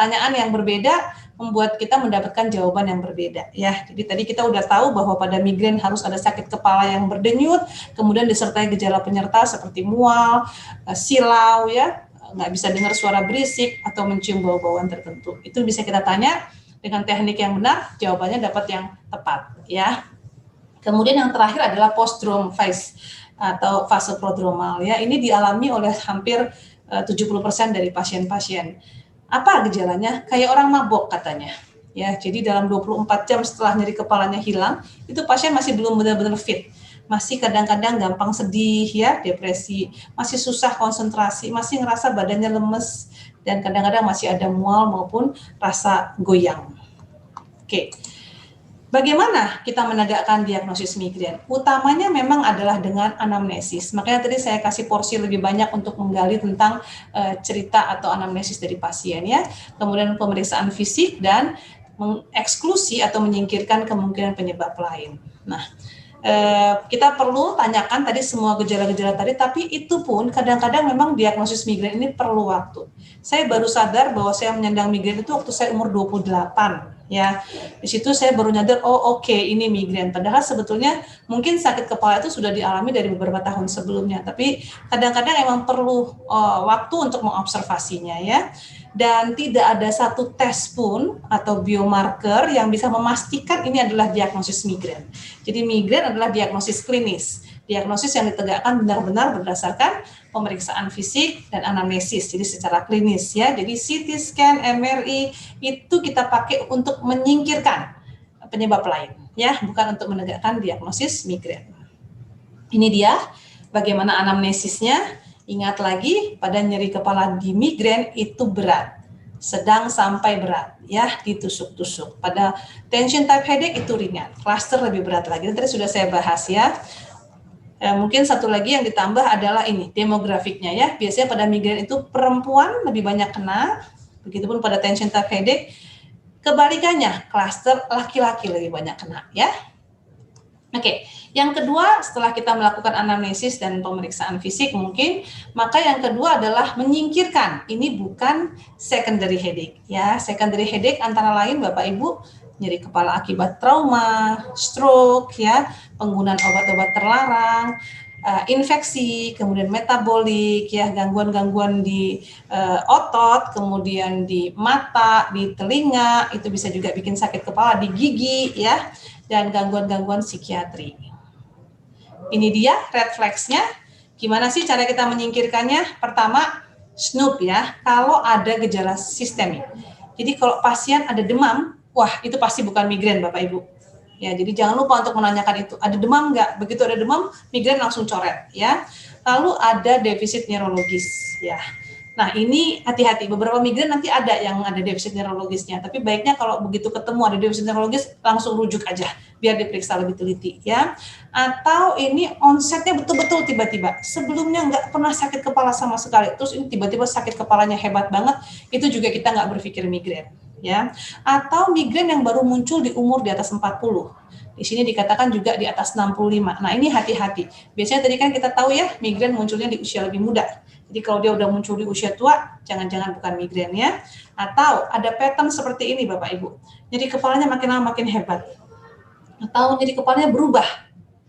pertanyaan yang berbeda membuat kita mendapatkan jawaban yang berbeda ya. Jadi tadi kita udah tahu bahwa pada migrain harus ada sakit kepala yang berdenyut, kemudian disertai gejala penyerta seperti mual, silau ya, nggak bisa dengar suara berisik atau mencium bau-bauan tertentu. Itu bisa kita tanya dengan teknik yang benar, jawabannya dapat yang tepat ya. Kemudian yang terakhir adalah postdrom phase atau fase prodromal ya. Ini dialami oleh hampir 70% dari pasien-pasien. Apa gejalanya? Kayak orang mabok katanya. Ya, jadi dalam 24 jam setelah nyeri kepalanya hilang, itu pasien masih belum benar-benar fit. Masih kadang-kadang gampang sedih ya, depresi, masih susah konsentrasi, masih ngerasa badannya lemes, dan kadang-kadang masih ada mual maupun rasa goyang. Oke. Bagaimana kita menegakkan diagnosis migrain? Utamanya memang adalah dengan anamnesis. Makanya tadi saya kasih porsi lebih banyak untuk menggali tentang cerita atau anamnesis dari pasien ya. Kemudian pemeriksaan fisik dan mengeksklusi atau menyingkirkan kemungkinan penyebab lain. Nah, kita perlu tanyakan tadi semua gejala-gejala tadi, tapi itu pun kadang-kadang memang diagnosis migrain ini perlu waktu. Saya baru sadar bahwa saya menyandang migrain itu waktu saya umur 28 ya. Di situ saya baru nyadar, oh oke, ini migrain. Padahal sebetulnya mungkin sakit kepala itu sudah dialami dari beberapa tahun sebelumnya, tapi kadang-kadang emang perlu waktu untuk mengobservasinya ya. Dan tidak ada satu tes pun atau biomarker yang bisa memastikan ini adalah diagnosis migrain. Jadi migrain adalah diagnosis klinis, diagnosis yang ditegakkan benar-benar berdasarkan pemeriksaan fisik dan anamnesis, jadi secara klinis ya. Jadi CT scan, MRI itu kita pakai untuk menyingkirkan penyebab lain ya, bukan untuk menegakkan diagnosis migrain. Ini dia bagaimana anamnesisnya. Ingat lagi, pada nyeri kepala di migrain itu berat, sedang sampai berat, ya ditusuk-tusuk. Pada tension type headache itu ringan, cluster lebih berat lagi. Tadi sudah saya bahas ya. Mungkin satu lagi yang ditambah adalah ini, demografiknya ya. Biasanya pada migrain itu perempuan lebih banyak kena, begitupun pada tension type headache. Kebalikannya, cluster laki-laki lebih banyak kena ya. Oke, yang kedua setelah kita melakukan anamnesis dan pemeriksaan fisik mungkin, maka yang kedua adalah menyingkirkan ini bukan secondary headache ya. Secondary headache antara lain Bapak Ibu nyeri kepala akibat trauma, stroke ya, penggunaan obat-obat terlarang, infeksi, kemudian metabolik ya, gangguan-gangguan di otot, kemudian di mata, di telinga, itu bisa juga bikin sakit kepala, di gigi ya, dan gangguan-gangguan psikiatri. Ini dia red flags-nya. Gimana sih cara kita menyingkirkannya? Pertama, SNOOP ya, kalau ada gejala sistemik. Jadi kalau pasien ada demam, wah itu pasti bukan migrain Bapak Ibu. Ya, jadi jangan lupa untuk menanyakan itu. Ada demam nggak? Begitu ada demam, migrain langsung coret ya. Lalu ada defisit neurologis ya. Nah ini hati-hati, beberapa migrain nanti ada yang ada defisit neurologisnya, tapi baiknya kalau begitu ketemu ada defisit neurologis langsung rujuk aja, biar diperiksa lebih teliti ya. Atau ini onsetnya betul-betul tiba-tiba, sebelumnya nggak pernah sakit kepala sama sekali, terus ini tiba-tiba sakit kepalanya hebat banget, itu juga kita nggak berpikir migrain ya. Atau migrain yang baru muncul di umur di atas 40. Di sini dikatakan juga di atas 65. Nah ini hati-hati. Biasanya tadi kan kita tahu ya, migrain munculnya di usia lebih muda. Jadi kalau dia udah muncul di usia tua, jangan-jangan bukan migrain ya. Atau ada pattern seperti ini Bapak Ibu. Jadi kepalanya makin lama makin hebat. Atau jadi kepalanya berubah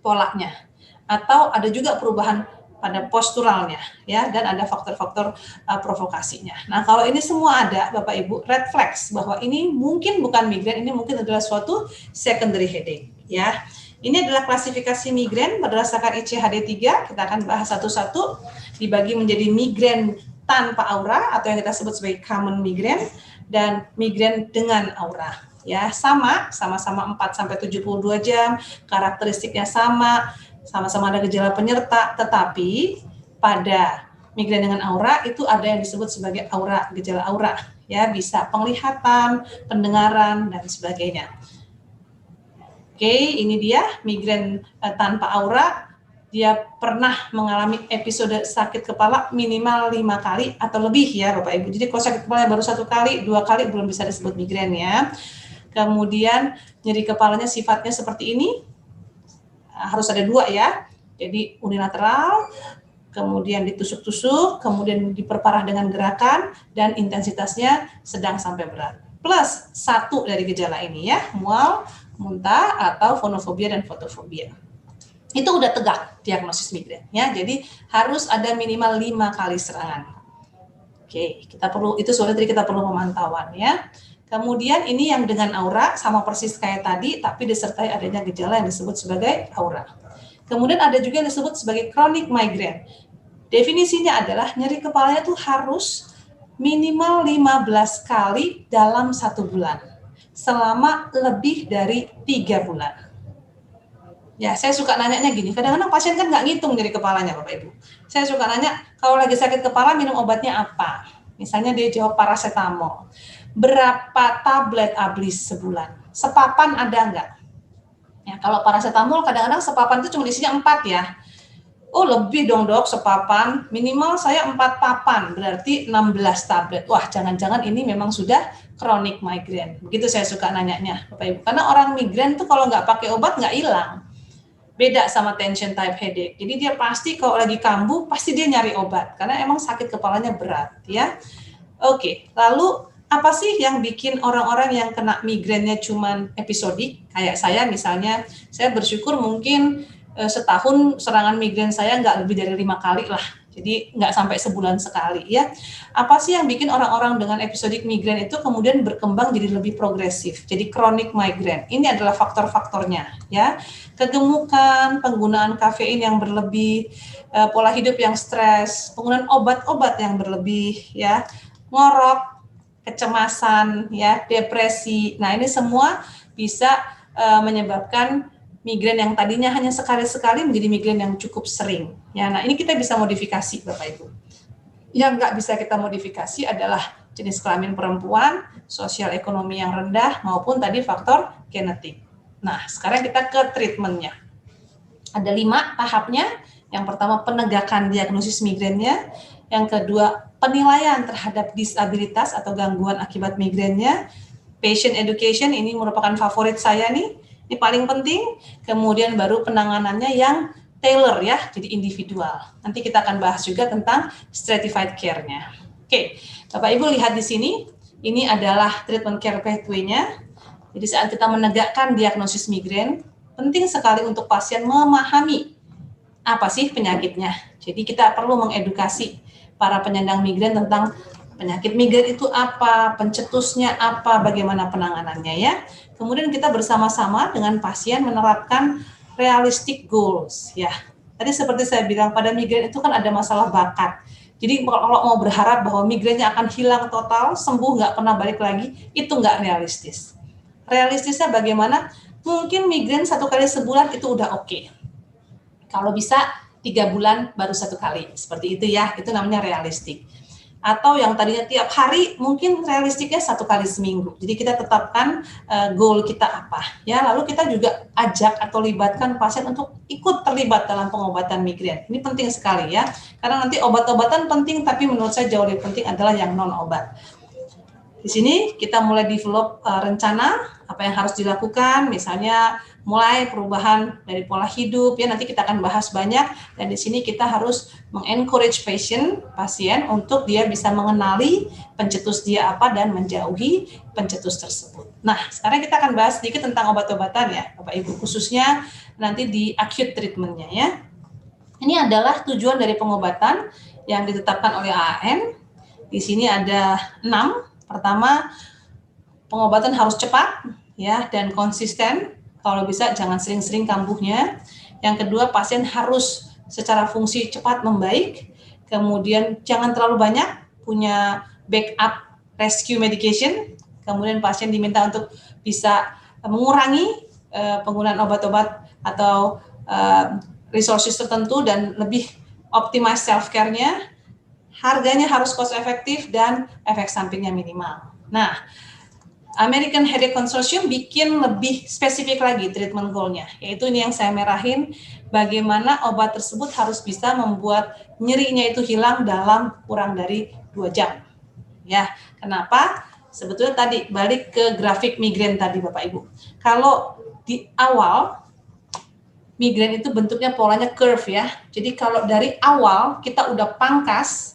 polanya. Atau ada juga perubahan pada posturalnya ya, dan ada faktor-faktor provokasinya. Nah, kalau ini semua ada Bapak Ibu, red flags bahwa ini mungkin bukan migrain, ini mungkin adalah suatu secondary headache ya. Ini adalah klasifikasi migrain berdasarkan ICHD-3, kita akan bahas satu-satu, dibagi menjadi migrain tanpa aura atau yang kita sebut sebagai common migrain dan migrain dengan aura. Ya, sama-sama 4 sampai 72 jam, karakteristiknya sama-sama ada gejala penyerta, tetapi pada migrain dengan aura itu ada yang disebut sebagai aura, gejala aura, ya bisa penglihatan, pendengaran dan sebagainya. Oke, ini dia migrain tanpa aura. Dia pernah mengalami episode sakit kepala minimal 5 kali atau lebih ya Bapak Ibu. Jadi kalau sakit kepala baru 1 kali, 2 kali belum bisa disebut migrain ya. Kemudian nyeri kepalanya sifatnya seperti ini, harus ada 2 ya. Jadi unilateral, kemudian ditusuk-tusuk, kemudian diperparah dengan gerakan, dan intensitasnya sedang sampai berat. Plus satu dari gejala ini ya, mual, muntah, atau fonofobia dan fotofobia. Itu udah tegak diagnosis migrain ya. Jadi harus ada minimal 5 kali serangan. Oke, kita perlu itu soalnya tadi kita perlu pemantauan ya. Kemudian ini yang dengan aura sama persis kayak tadi, tapi disertai adanya gejala yang disebut sebagai aura. Kemudian ada juga yang disebut sebagai chronic migraine. Definisinya adalah nyeri kepalanya tuh harus minimal 15 kali dalam 1 bulan, selama lebih dari 3 bulan. Ya, saya suka nanyanya gini, kadang-kadang pasien kan nggak ngitung nyeri kepalanya, Bapak Ibu. Saya suka nanya, kalau lagi sakit kepala minum obatnya apa? Misalnya dia jawab paracetamol. Berapa tablet Ablis sebulan? Sepapan ada nggak? Ya, kalau paracetamol kadang-kadang sepapan itu cuma isinya 4 ya. Oh lebih dong dok, sepapan. Minimal saya 4 papan, berarti 16 tablet. Wah jangan-jangan ini memang sudah chronic migraine. Begitu saya suka nanyanya, Bapak Ibu. Karena orang migrain tuh kalau nggak pakai obat nggak hilang. Beda sama tension type headache. Jadi dia pasti kalau lagi kambuh, pasti dia nyari obat. Karena emang sakit kepalanya berat ya. Oke, lalu apa sih yang bikin orang-orang yang kena migrainnya cuman episodik? Kayak saya misalnya, saya bersyukur mungkin setahun serangan migrain saya nggak lebih dari 5 kali lah. Jadi nggak sampai sebulan sekali ya. Apa sih yang bikin orang-orang dengan episodik migrain itu kemudian berkembang jadi lebih progresif, jadi chronic migraine? Ini adalah faktor-faktornya ya. Kegemukan, penggunaan kafein yang berlebih, pola hidup yang stres, penggunaan obat-obat yang berlebih ya, ngorok, kecemasan ya, depresi. Nah, ini semua bisa menyebabkan migrain yang tadinya hanya sekali-sekali menjadi migrain yang cukup sering. Ya, nah ini kita bisa modifikasi, Bapak Ibu. Yang nggak bisa kita modifikasi adalah jenis kelamin perempuan, sosial ekonomi yang rendah, maupun tadi faktor genetik. Nah, sekarang kita ke treatmentnya. Ada 5 tahapnya. Yang pertama penegakan diagnosis migrainnya. Yang kedua penilaian terhadap disabilitas atau gangguan akibat migrainnya. Patient education ini merupakan favorit saya nih. Ini paling penting, kemudian baru penanganannya yang tailor ya, jadi individual. Nanti kita akan bahas juga tentang stratified care-nya. Oke, Bapak Ibu lihat di sini, ini adalah treatment care pathway-nya. Jadi saat kita menegakkan diagnosis migrain, penting sekali untuk pasien memahami apa sih penyakitnya. Jadi kita perlu mengedukasi para penyandang migrain tentang penyakit migrain itu apa, pencetusnya apa, bagaimana penanganannya ya. Kemudian kita bersama-sama dengan pasien menerapkan realistic goals ya. Tadi seperti saya bilang pada migrain itu kan ada masalah bakat. Jadi kalau mau berharap bahwa migrainnya akan hilang total, sembuh nggak pernah balik lagi, itu nggak realistis. Realistisnya bagaimana? Mungkin migrain 1 kali sebulan itu udah oke. Kalau bisa 3 bulan baru 1 kali, seperti itu ya, itu namanya realistik. Atau yang tadinya tiap hari mungkin realistiknya 1 kali seminggu. Jadi kita tetapkan goal kita apa ya, lalu kita juga ajak atau libatkan pasien untuk ikut terlibat dalam pengobatan migrain. Ini penting sekali ya, karena nanti obat-obatan penting, tapi menurut saya jauh lebih penting adalah yang non obat. Di sini kita mulai develop rencana apa yang harus dilakukan, misalnya mulai perubahan dari pola hidup ya, nanti kita akan bahas banyak, dan di sini kita harus mengencourage pasien untuk dia bisa mengenali pencetus dia apa dan menjauhi pencetus tersebut. Nah, sekarang kita akan bahas sedikit tentang obat-obatan ya, Bapak Ibu, khususnya nanti di acute treatment-nya ya. Ini adalah tujuan dari pengobatan yang ditetapkan oleh AAN. Di sini ada 6. Pertama, pengobatan harus cepat ya dan konsisten. Kalau bisa jangan sering-sering kambuhnya. Yang kedua, pasien harus secara fungsi cepat membaik. Kemudian jangan terlalu banyak, punya backup rescue medication. Kemudian pasien diminta untuk bisa mengurangi penggunaan obat-obat atau resources tertentu dan lebih optimize self-care-nya. Harganya harus cost efektif dan efek sampingnya minimal. Nah, American Headache Consortium bikin lebih spesifik lagi treatment goal-nya, yaitu ini yang saya merahin, bagaimana obat tersebut harus bisa membuat nyerinya itu hilang dalam kurang dari 2 jam. Ya, kenapa? Sebetulnya tadi balik ke grafik migrain tadi Bapak Ibu. Kalau di awal migrain itu bentuknya polanya curve ya. Jadi kalau dari awal kita udah pangkas